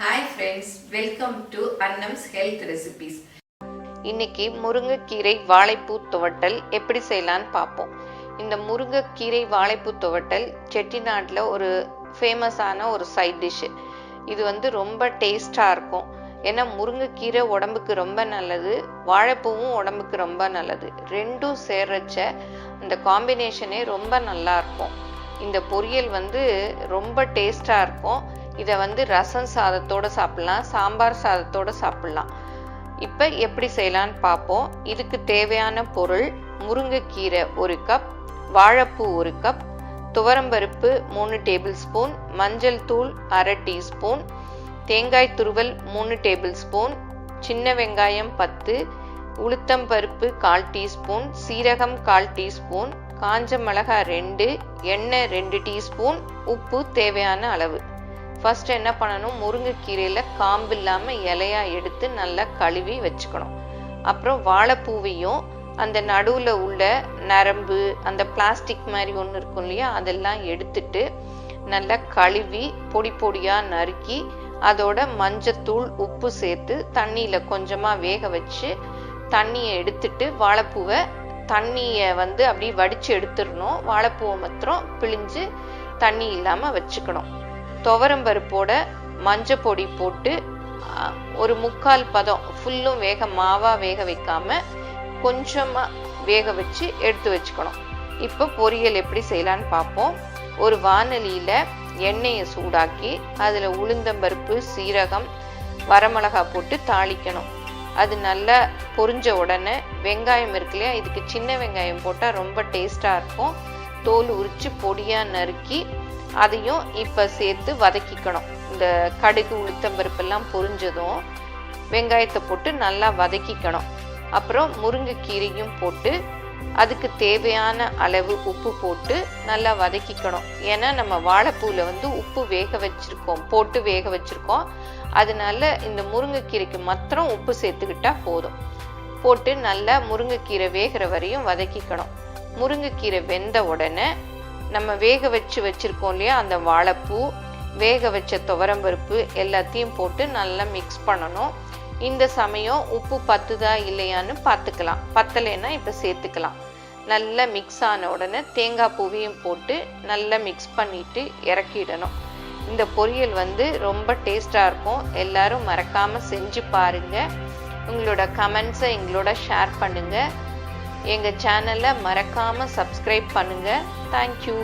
Hi friends, welcome to Annam's health recipes. இன்னைக்கு முருங்கைக்கீரை வாழைப்பூ துவட்டல் எப்படி செய்யலான்னு பார்ப்போம். இந்த முருங்கைக்கீரை வாழைப்பூ துவட்டல் செட்டிநாட்டில் ஒரு ஃபேமஸான ஒரு சைட் டிஷ்ஷு. இது ரொம்ப டேஸ்டாக இருக்கும். ஏன்னா முருங்கைக்கீரை உடம்புக்கு ரொம்ப நல்லது, வாழைப்பூவும் உடம்புக்கு ரொம்ப நல்லது. ரெண்டும் சேர்றச்ச அந்த காம்பினேஷனே ரொம்ப நல்லா இருக்கும். இந்த பொரியல் ரொம்ப டேஸ்டாக இருக்கும். இதை ரசம் சாதத்தோடு சாப்பிட்லாம், சாம்பார் சாதத்தோடு சாப்பிட்லாம். இப்போ எப்படி செய்யலான்னு பார்ப்போம். இதுக்கு தேவையான பொருள்: முருங்கைக்கீரை 1 கப், வாழைப்பூ 1 கப், துவரம்பருப்பு 3 டேபிள் ஸ்பூன், மஞ்சள் தூள் 1/2 டீஸ்பூன், தேங்காய் துருவல் 3 டேபிள் ஸ்பூன், சின்ன வெங்காயம் 10, உளுத்தம்பருப்பு 1/4 டீஸ்பூன், சீரகம் 1/4 டீஸ்பூன், காஞ்ச மிளகாய் 2, எண்ணெய் 2 டீஸ்பூன், உப்பு தேவையான அளவு. ஃபர்ஸ்ட் என்ன பண்ணணும், முருங்கைக்கீரையில் காம்பு இல்லாமல் இலையாக எடுத்து நல்லா கழுவி வச்சுக்கணும். அப்புறம் வாழைப்பூவையும் அந்த நடுவில் உள்ள நரம்பு, அந்த பிளாஸ்டிக் மாதிரி ஒன்று இருக்கும் இல்லையா, அதெல்லாம் எடுத்துட்டு நல்லா கழுவி பொடி பொடியாக நறுக்கி அதோட மஞ்சத்தூள் உப்பு சேர்த்து தண்ணியில் கொஞ்சமாக வேக வச்சு தண்ணியை எடுத்துட்டு வாழைப்பூவை தண்ணியை அப்படியே வடித்து எடுத்துடணும். வாழைப்பூவை மாத்திரம் பிழிஞ்சு தண்ணி இல்லாமல் வச்சுக்கணும். துவரம்பருப்போட மஞ்சள் பொடி போட்டு ஒரு 3/4 பதம், ஃபுல்லும் மாவாக வேக வைக்காம கொஞ்சமாக வேக வச்சு எடுத்து வச்சுக்கணும். இப்போ பொரியல் எப்படி செய்யலான்னு பார்ப்போம். ஒரு வானலியில் எண்ணெயை சூடாக்கி அதில் உளுந்தம்பருப்பு, சீரகம், வரமிளகாய் போட்டு தாளிக்கணும். அது நல்லா பொரிஞ்ச உடனே வெங்காயம் இருக்கு இல்லையா, இதுக்கு சின்ன வெங்காயம் போட்டால் ரொம்ப டேஸ்டாக இருக்கும். தோல் உரித்து பொடியாக நறுக்கி அதையும் இப்போ சேர்த்து வதக்கிக்கணும். இந்த கடுகு உளுத்தம்பருப்பெல்லாம் பொரிஞ்சதும் வெங்காயத்தை போட்டு நல்லா வதக்கிக்கணும். அப்புறம் முருங்கைக்கீரையும் போட்டு அதுக்கு தேவையான அளவு உப்பு போட்டு நல்லா வதக்கிக்கணும். ஏன்னா நம்ம வாழைப்பூவில் உப்பு போட்டு வேக வச்சிருக்கோம். அதனால இந்த முருங்கைக்கீரைக்கு மாத்திரம் உப்பு சேர்த்துக்கிட்டா போதும். போட்டு நல்லா முருங்கைக்கீரை வேகிற வரையும் வதக்கிக்கணும். முருங்கைக்கீரை வெந்த உடனே நம்ம வேக வச்சிருக்கோம் இல்லையா, அந்த வாழைப்பூ, வேக வச்ச துவரம்பருப்பு எல்லாத்தையும் போட்டு நல்லா மிக்ஸ் பண்ணணும். இந்த சமயம் உப்பு பத்துதா இல்லையான்னு பார்த்துக்கலாம். பத்தலைன்னா இப்போ சேர்த்துக்கலாம். நல்லா மிக்ஸ் ஆன உடனே தேங்காய் பூவையும் போட்டு நல்லா மிக்ஸ் பண்ணிட்டு இறக்கிடணும். இந்த பொரியல் ரொம்ப டேஸ்டாக இருக்கும். எல்லாரும் மறக்காமல் செஞ்சு பாருங்க. உங்களோட கமெண்ட்ஸை எங்களோட ஷேர் பண்ணுங்க. எங்கள் சேனலை மறக்காமல் சப்ஸ்கிரைப் பண்ணுங்க. தேங்க்யூ.